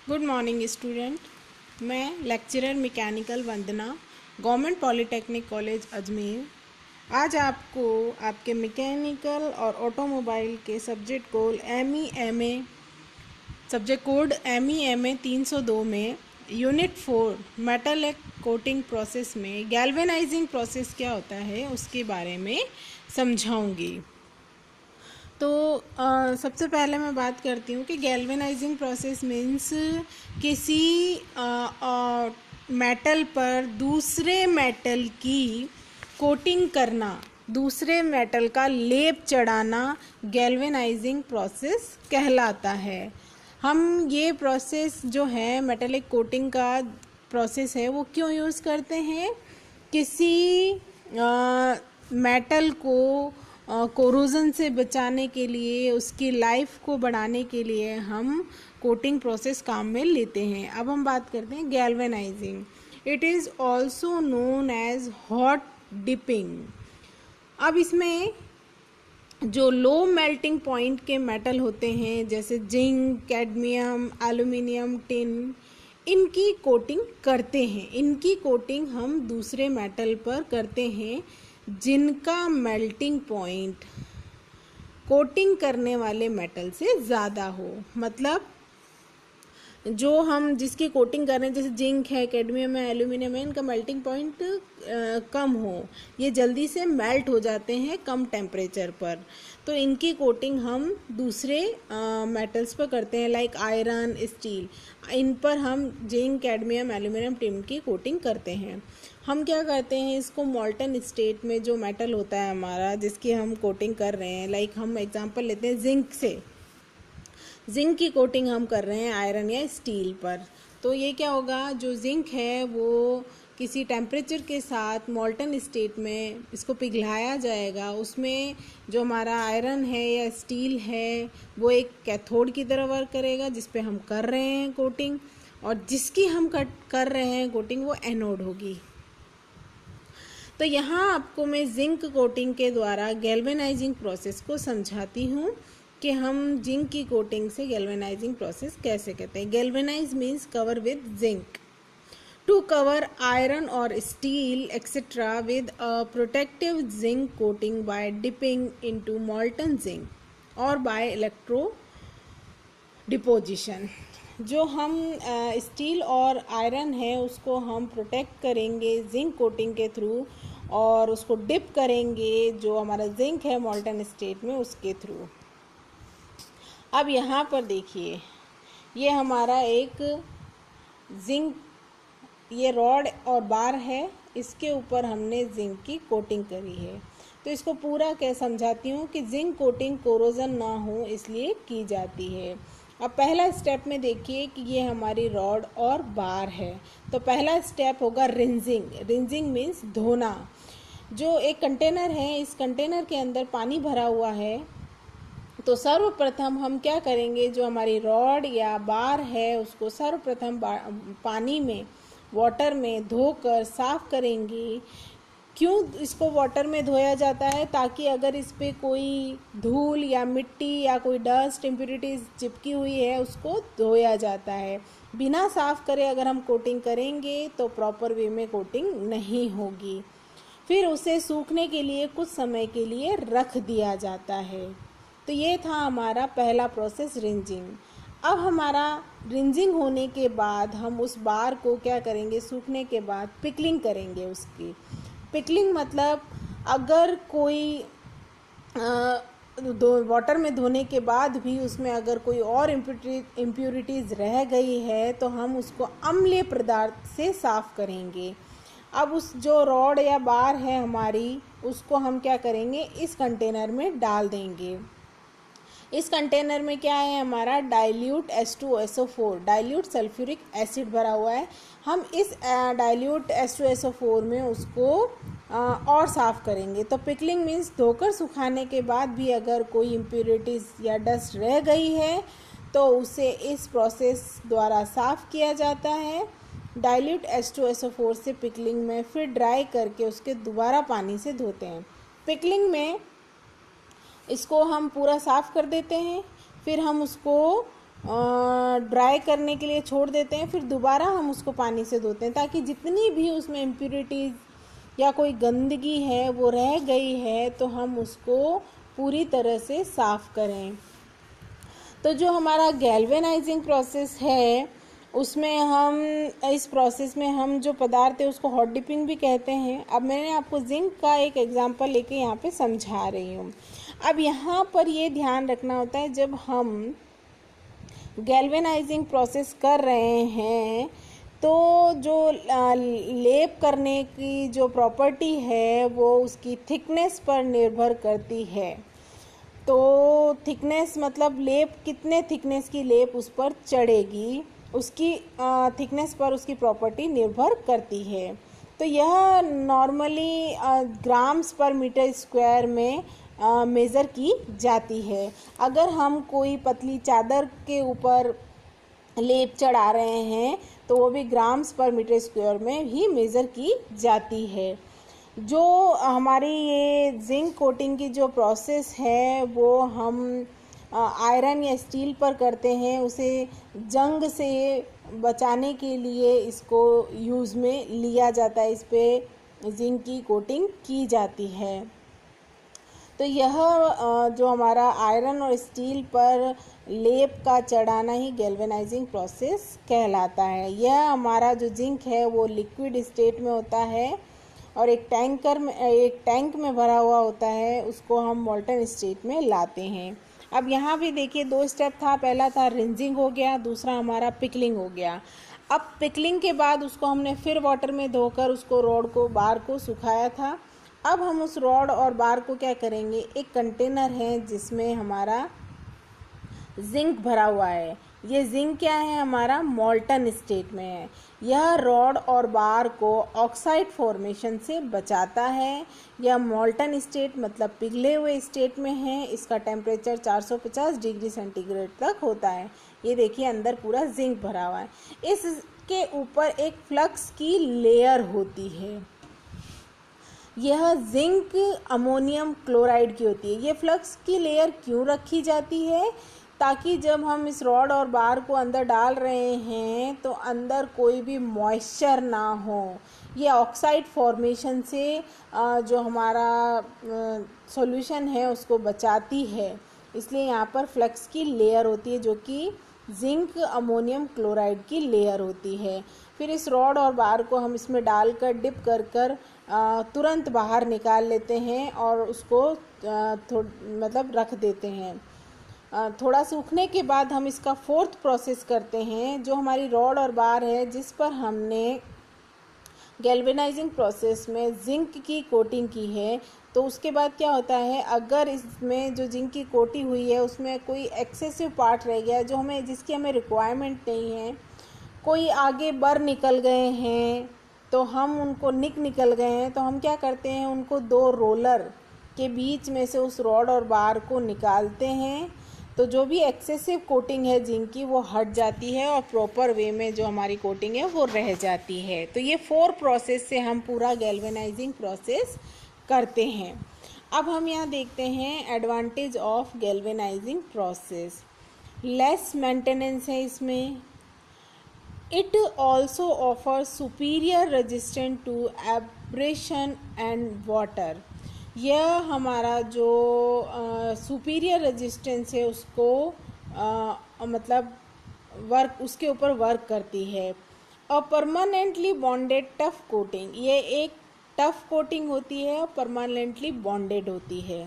Good morning student. मैं lecturer mechanical वंदना, government polytechnic college Ajmer, आज आपको आपके मैकेनिकल और ऑटोमोबाइल के सब्जेक्ट कोड MEMA 302 में यूनिट 4 मेटल कोटिंग प्रोसेस में गैल्वेनाइजिंग प्रोसेस क्या होता है उसके बारे में समझाऊंगी। तो सबसे पहले मैं बात करती हूँ कि गैल्वेनाइजिंग प्रोसेस मीन्स किसी मेटल पर दूसरे मेटल की कोटिंग करना, दूसरे मेटल का लेप चढ़ाना गैल्वेनाइजिंग प्रोसेस कहलाता है। हम ये प्रोसेस जो है मेटलिक कोटिंग का प्रोसेस है वो क्यों यूज़ करते हैं? किसी मेटल को कोरोजन से बचाने के लिए, उसकी लाइफ को बढ़ाने के लिए हम कोटिंग प्रोसेस काम में लेते हैं। अब हम बात करते हैं galvanising. It is also known as hot dipping. अब इसमें जो लो मेल्टिंग पॉइंट के मेटल होते हैं जैसे जिंक, कैडमियम, एल्यूमिनियम, टिन, इनकी कोटिंग करते हैं। इनकी कोटिंग हम दूसरे मेटल पर करते हैं जिनका मेल्टिंग पॉइंट कोटिंग करने वाले मेटल से ज़्यादा हो। मतलब जो हम जिसकी कोटिंग कर रहे हैं जैसे जिंक है, कैडमियम है, एल्यूमिनियम है, इनका मेल्टिंग पॉइंट कम हो, ये जल्दी से मेल्ट हो जाते हैं कम टेम्परेचर पर, तो इनकी कोटिंग हम दूसरे मेटल्स पर करते हैं लाइक आयरन, स्टील। इन पर हम जिंक, कैडमियम, एल्यूमिनियम, टिन की कोटिंग करते हैं। हम क्या करते हैं, इसको मॉल्टन स्टेट में जो मेटल होता है हमारा जिसकी हम कोटिंग कर रहे हैं, लाइक हम एग्जांपल लेते हैं जिंक से, जिंक की कोटिंग हम कर रहे हैं आयरन या स्टील पर, तो ये क्या होगा, जो जिंक है वो किसी टेम्परेचर के साथ मॉल्टन स्टेट में इसको पिघलाया जाएगा। उसमें जो हमारा आयरन है या स्टील है वो एक कैथोड की तरह वर्क करेगा जिस पे हम कर रहे हैं कोटिंग, और जिसकी हम कर रहे हैं कोटिंग वो एनोड होगी। तो यहाँ आपको मैं जिंक कोटिंग के द्वारा गैल्वेनाइजिंग प्रोसेस को समझाती हूँ कि हम जिंक की कोटिंग से गैल्वेनाइजिंग प्रोसेस कैसे करते हैं। Galvanize means cover with zinc. To cover iron और steel etcetera with a protective zinc coating by dipping into molten zinc और बाय इलेक्ट्रो डिपोजिशन। जो हम स्टील और आयरन है उसको हम प्रोटेक्ट करेंगे जिंक कोटिंग के थ्रू और उसको डिप करेंगे जो हमारा जिंक है मॉल्टन स्टेट में उसके थ्रू। अब यहाँ पर देखिए, ये हमारा एक जिंक, ये रॉड और बार है, इसके ऊपर हमने जिंक की कोटिंग करी है। तो इसको पूरा क्या समझाती हूँ कि जिंक कोटिंग कोरोजन ना हो इसलिए की जाती है। अब पहला स्टेप में देखिए कि ये हमारी रॉड और बार है, तो पहला स्टेप होगा रिंजिंग। रिंजिंग मीन्स धोना। जो एक कंटेनर है, इस कंटेनर के अंदर पानी भरा हुआ है, तो सर्वप्रथम हम क्या करेंगे, जो हमारी रॉड या बार है उसको सर्वप्रथम पानी में, वाटर में धोकर साफ करेंगे। क्यों इसको वाटर में धोया जाता है? ताकि अगर इस पर कोई धूल या मिट्टी या कोई डस्ट इम्प्यूरिटीज चिपकी हुई है उसको धोया जाता है। बिना साफ करे अगर हम कोटिंग करेंगे तो प्रॉपर वे में कोटिंग नहीं होगी। फिर उसे सूखने के लिए कुछ समय के लिए रख दिया जाता है। तो ये था हमारा पहला प्रोसेस, रिंजिंग। अब हमारा रिंजिंग होने के बाद हम उस बार को क्या करेंगे, सूखने के बाद पिकलिंग करेंगे उसकी। पिकलिंग मतलब अगर कोई वाटर में धोने के बाद भी उसमें अगर कोई और इम्प्यूरिटीज़ रह गई है तो हम उसको अम्लीय पदार्थ से साफ़ करेंगे। अब उस जो रॉड या बार है हमारी उसको हम क्या करेंगे, इस कंटेनर में डाल देंगे। इस कंटेनर में क्या है, हमारा dilute H2SO4, dilute sulphuric acid भरा हुआ है। हम इस डाइल्यूट H2SO4 में उसको और साफ़ करेंगे। तो पिकलिंग मीन्स धोकर सुखाने के बाद भी अगर कोई इम्प्यूरिटीज़ या डस्ट रह गई है तो उसे इस प्रोसेस द्वारा साफ़ किया जाता है डाइल्यूट H2SO4 से पिकलिंग में, फिर ड्राई करके उसके दोबारा पानी से धोते हैं। पिकलिंग में इसको हम पूरा साफ़ कर देते हैं, फिर हम उसको ड्राई करने के लिए छोड़ देते हैं, फिर दोबारा हम उसको पानी से धोते हैं ताकि जितनी भी उसमें इम्प्यूरिटीज़ या कोई गंदगी है वो रह गई है तो हम उसको पूरी तरह से साफ़ करें। तो जो हमारा गैल्वेनाइजिंग प्रोसेस है उसमें हम इस प्रोसेस में हम जो पदार्थ है उसको हॉट डिपिंग भी कहते हैं। अब मैंने आपको जिंक का एक एग्जांपल लेके यहाँ पे समझा रही हूँ। अब यहाँ पर ये ध्यान रखना होता है जब हम गैल्वेनाइजिंग प्रोसेस कर रहे हैं तो जो लेप करने की जो प्रॉपर्टी है वो उसकी थिकनेस पर निर्भर करती है। तो थिकनेस मतलब लेप कितने थिकनेस की लेप उस पर चढ़ेगी, उसकी थिकनेस पर उसकी प्रॉपर्टी निर्भर करती है। तो यह नॉर्मली ग्राम्स पर मीटर स्क्वायर में मेज़र की जाती है। अगर हम कोई पतली चादर के ऊपर लेप चढ़ा रहे हैं तो वो भी ग्राम्स पर मीटर स्क्वायर में ही मेज़र की जाती है। जो हमारी ये जिंक कोटिंग की जो प्रोसेस है वो हम आयरन या स्टील पर करते हैं, उसे जंग से बचाने के लिए इसको यूज़ में लिया जाता है, इस पे जिंक की कोटिंग की जाती है। तो यह जो हमारा आयरन और स्टील पर लेप का चढ़ाना ही गैल्वेनाइजिंग प्रोसेस कहलाता है। यह हमारा जो जिंक है वो लिक्विड स्टेट में होता है और एक टैंक में भरा हुआ होता है, उसको हम मोल्टन स्टेट में लाते हैं। अब यहाँ भी देखिए 2 स्टेप था, पहला था रिंजिंग हो गया, दूसरा हमारा पिकलिंग हो गया। अब पिकलिंग के बाद उसको हमने फिर वाटर में धोकर उसको रॉड को बार को सुखाया था। अब हम उस रॉड और बार को क्या करेंगे, एक कंटेनर है जिसमें हमारा जिंक भरा हुआ है। ये जिंक क्या है, हमारा मोल्टन स्टेट में है। यह रॉड और बार को ऑक्साइड फॉर्मेशन से बचाता है। यह मोल्टन स्टेट मतलब पिघले हुए स्टेट में है। इसका टेम्परेचर 450 डिग्री सेंटीग्रेड तक होता है। ये देखिए अंदर पूरा जिंक भरा हुआ है। इसके ऊपर एक फ्लक्स की लेयर होती है। यह जिंक अमोनियम क्लोराइड की होती है। ये फ्लक्स की लेयर क्यों रखी जाती है, ताकि जब हम इस रॉड और बार को अंदर डाल रहे हैं तो अंदर कोई भी मॉइस्चर ना हो। ये ऑक्साइड फॉर्मेशन से जो हमारा सॉल्यूशन है उसको बचाती है, इसलिए यहाँ पर फ्लक्स की लेयर होती है जो कि जिंक अमोनियम क्लोराइड की लेयर होती है। फिर इस रॉड और बार को हम इसमें डालकर डिप कर तुरंत बाहर निकाल लेते हैं और उसको मतलब रख देते हैं। थोड़ा सूखने के बाद हम इसका 4th प्रोसेस करते हैं। जो हमारी रॉड और बार है जिस पर हमने गैल्वेनाइजिंग प्रोसेस में जिंक की कोटिंग की है, तो उसके बाद क्या होता है, अगर इसमें जो जिंक की कोटिंग हुई है उसमें कोई एक्सेसिव पार्ट रह गया जो जिसकी हमें रिक्वायरमेंट नहीं है, कोई आगे बर निकल गए हैं तो हम उनको निकल गए हैं तो हम क्या करते हैं, उनको 2 रोलर के बीच में से उस रॉड और बार को निकालते हैं। तो जो भी एक्सेसिव कोटिंग है जिंक की वो हट जाती है और प्रॉपर वे में जो हमारी कोटिंग है वो रह जाती है। तो ये 4 प्रोसेस से हम पूरा गैल्वेनाइजिंग प्रोसेस करते हैं। अब हम यहाँ देखते हैं advantage of galvanising process. Less maintenance है इसमें। It also offer superior resistant to abrasion and water. यह हमारा जो सुपीरियर रेजिस्टेंस है उसको मतलब वर्क उसके ऊपर वर्क करती है। और परमानेंटली बॉन्डेड टफ कोटिंग, ये एक टफ कोटिंग होती है और परमानेंटली बॉन्डेड होती है।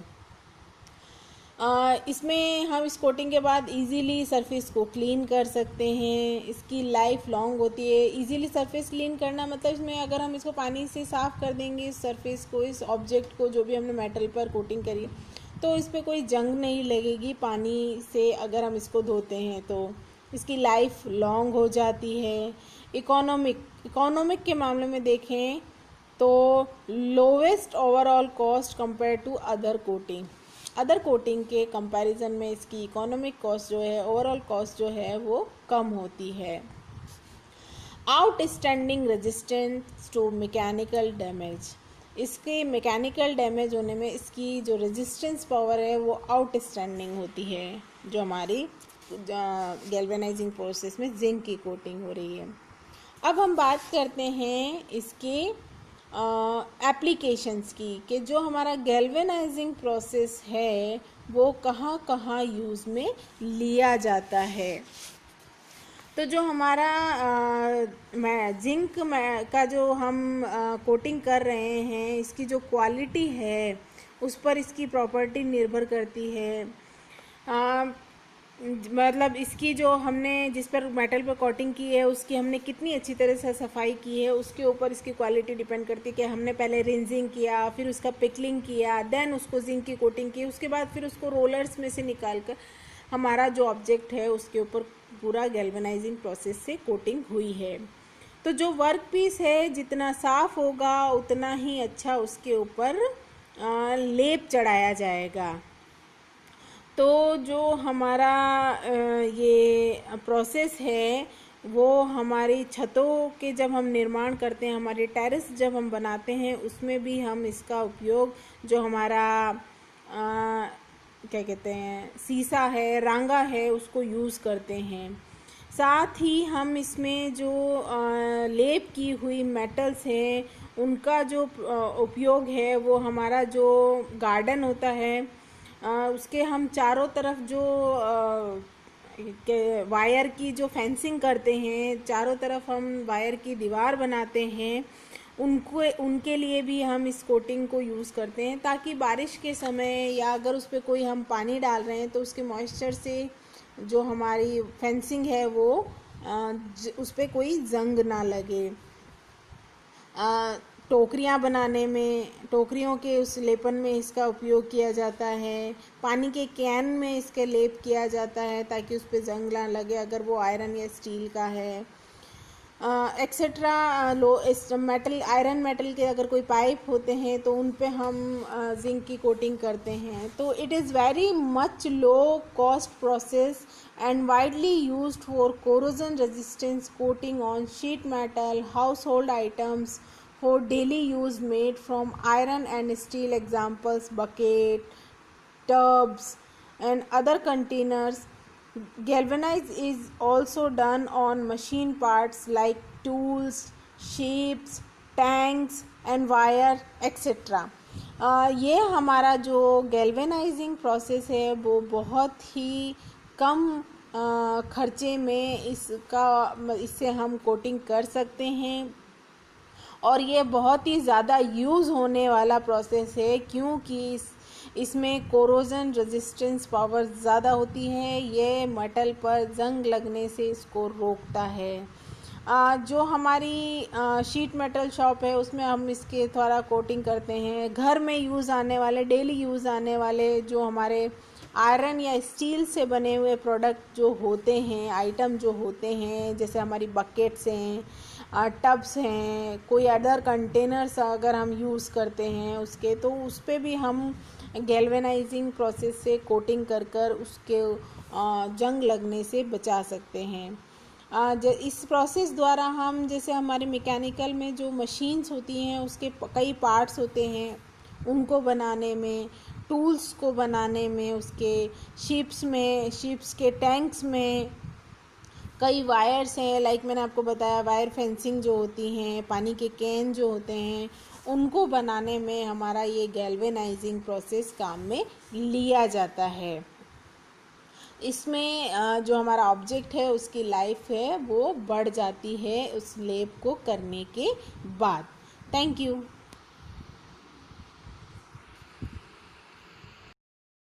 इसमें हम इस कोटिंग के बाद इजीली सरफेस को क्लीन कर सकते हैं। इसकी लाइफ लॉन्ग होती है। इजीली सरफेस क्लीन करना मतलब इसमें अगर हम इसको पानी से साफ़ कर देंगे इस सरफेस को, इस ऑब्जेक्ट को जो भी हमने मेटल पर कोटिंग करी, तो इस पर कोई जंग नहीं लगेगी पानी से। अगर हम इसको धोते हैं तो इसकी लाइफ लॉन्ग हो जाती है। इकोनॉमिक के मामले में देखें तो lowest overall cost compare to other coating के कंपैरिजन में इसकी इकोनॉमिक कॉस्ट जो है, ओवरऑल कॉस्ट जो है वो कम होती है। Outstanding resistance to mechanical damage, इसके मैकेनिकल डैमेज होने में इसकी जो रेजिस्टेंस पावर है वो आउटस्टैंडिंग होती है, जो हमारी गैल्वेनाइजिंग प्रोसेस में जिंक की कोटिंग हो रही है। अब हम बात करते हैं इसके एप्लीकेशंस की, कि जो हमारा गैल्वेनाइजिंग प्रोसेस है वो कहाँ कहाँ यूज़ में लिया जाता है। तो जो हमारा जिंक का जो हम कोटिंग कर रहे हैं, इसकी जो क्वालिटी है उस पर इसकी प्रॉपर्टी निर्भर करती है। मतलब इसकी जो हमने जिस पर मेटल पर कोटिंग की है उसकी हमने कितनी अच्छी तरह से सफाई की है, उसके ऊपर इसकी क्वालिटी डिपेंड करती है कि हमने पहले रिंजिंग किया, फिर उसका पिकलिंग किया, देन उसको जिंक की कोटिंग की, उसके बाद फिर उसको रोलर्स में से निकाल कर हमारा जो ऑब्जेक्ट है उसके ऊपर पूरा गैल्वेनाइजिंग प्रोसेस से कोटिंग हुई है। तो जो वर्क पीस है जितना साफ होगा उतना ही अच्छा उसके ऊपर लेप चढ़ाया जाएगा। तो जो हमारा ये प्रोसेस है वो हमारी छतों के जब हम निर्माण करते हैं, हमारे टेरेस जब हम बनाते हैं, उसमें भी हम इसका उपयोग जो हमारा क्या कहते हैं सीसा है, रांगा है, उसको यूज़ करते हैं। साथ ही हम इसमें जो लेप की हुई मेटल्स हैं उनका जो उपयोग है वो हमारा जो गार्डन होता है उसके हम चारों तरफ जो वायर की जो फेंसिंग करते हैं, चारों तरफ हम वायर की दीवार बनाते हैं, उनके लिए भी हम इस कोटिंग को यूज़ करते हैं, ताकि बारिश के समय या अगर उस पर कोई हम पानी डाल रहे हैं तो उसके मॉइस्चर से जो हमारी फेंसिंग है वो उस पर कोई जंग ना लगे। टोकरियाँ बनाने में, टोकरियों के उस लेपन में इसका उपयोग किया जाता है। पानी के कैन में इसका लेप किया जाता है ताकि उस पर जंग ना लगे अगर वो आयरन या स्टील का है, एक्सेट्रा। मेटल, आयरन मेटल के अगर कोई पाइप होते हैं तो उन पे हम जिंक की कोटिंग करते हैं। तो it is very much low cost process and widely used for corrosion resistance coating on sheet metal, household items for daily use made from iron and steel, examples bucket, tubs and other containers. Galvanize is also done on machine parts like tools, shapes, tanks and wire etc. ये हमारा जो galvanising process है वो बहुत ही कम खर्चे में इससे हम कोटिंग कर सकते हैं, और ये बहुत ही ज़्यादा यूज़ होने वाला प्रोसेस है क्योंकि इसमें कोरोजन रेजिस्टेंस पावर ज़्यादा होती है। ये मेटल पर जंग लगने से इसको रोकता है। जो हमारी शीट मेटल शॉप है उसमें हम इसके द्वारा कोटिंग करते हैं। घर में यूज़ आने वाले, डेली यूज़ आने वाले जो हमारे आयरन या स्टील से बने हुए प्रोडक्ट जो होते हैं, आइटम जो होते हैं, जैसे हमारी बकेट्स हैं, टब्स हैं, कोई अदर कंटेनर्स अगर हम यूज़ करते हैं उसके, तो उस पर भी हम गैल्वेनाइजिंग प्रोसेस से कोटिंग कर कर उसके जंग लगने से बचा सकते हैं। इस प्रोसेस द्वारा हम, जैसे हमारे मैकेनिकल में जो मशीन्स होती हैं उसके कई पार्ट्स होते हैं, उनको बनाने में, टूल्स को बनाने में, उसके शिप्स के टैंक्स में कई वायर्स हैं, लाइक मैंने आपको बताया वायर फेंसिंग जो होती हैं, पानी के कैन जो होते हैं, उनको बनाने में हमारा ये गैल्वेनाइजिंग प्रोसेस काम में लिया जाता है। इसमें जो हमारा ऑब्जेक्ट है उसकी लाइफ है वो बढ़ जाती है उस लेप को करने के बाद। Thank you.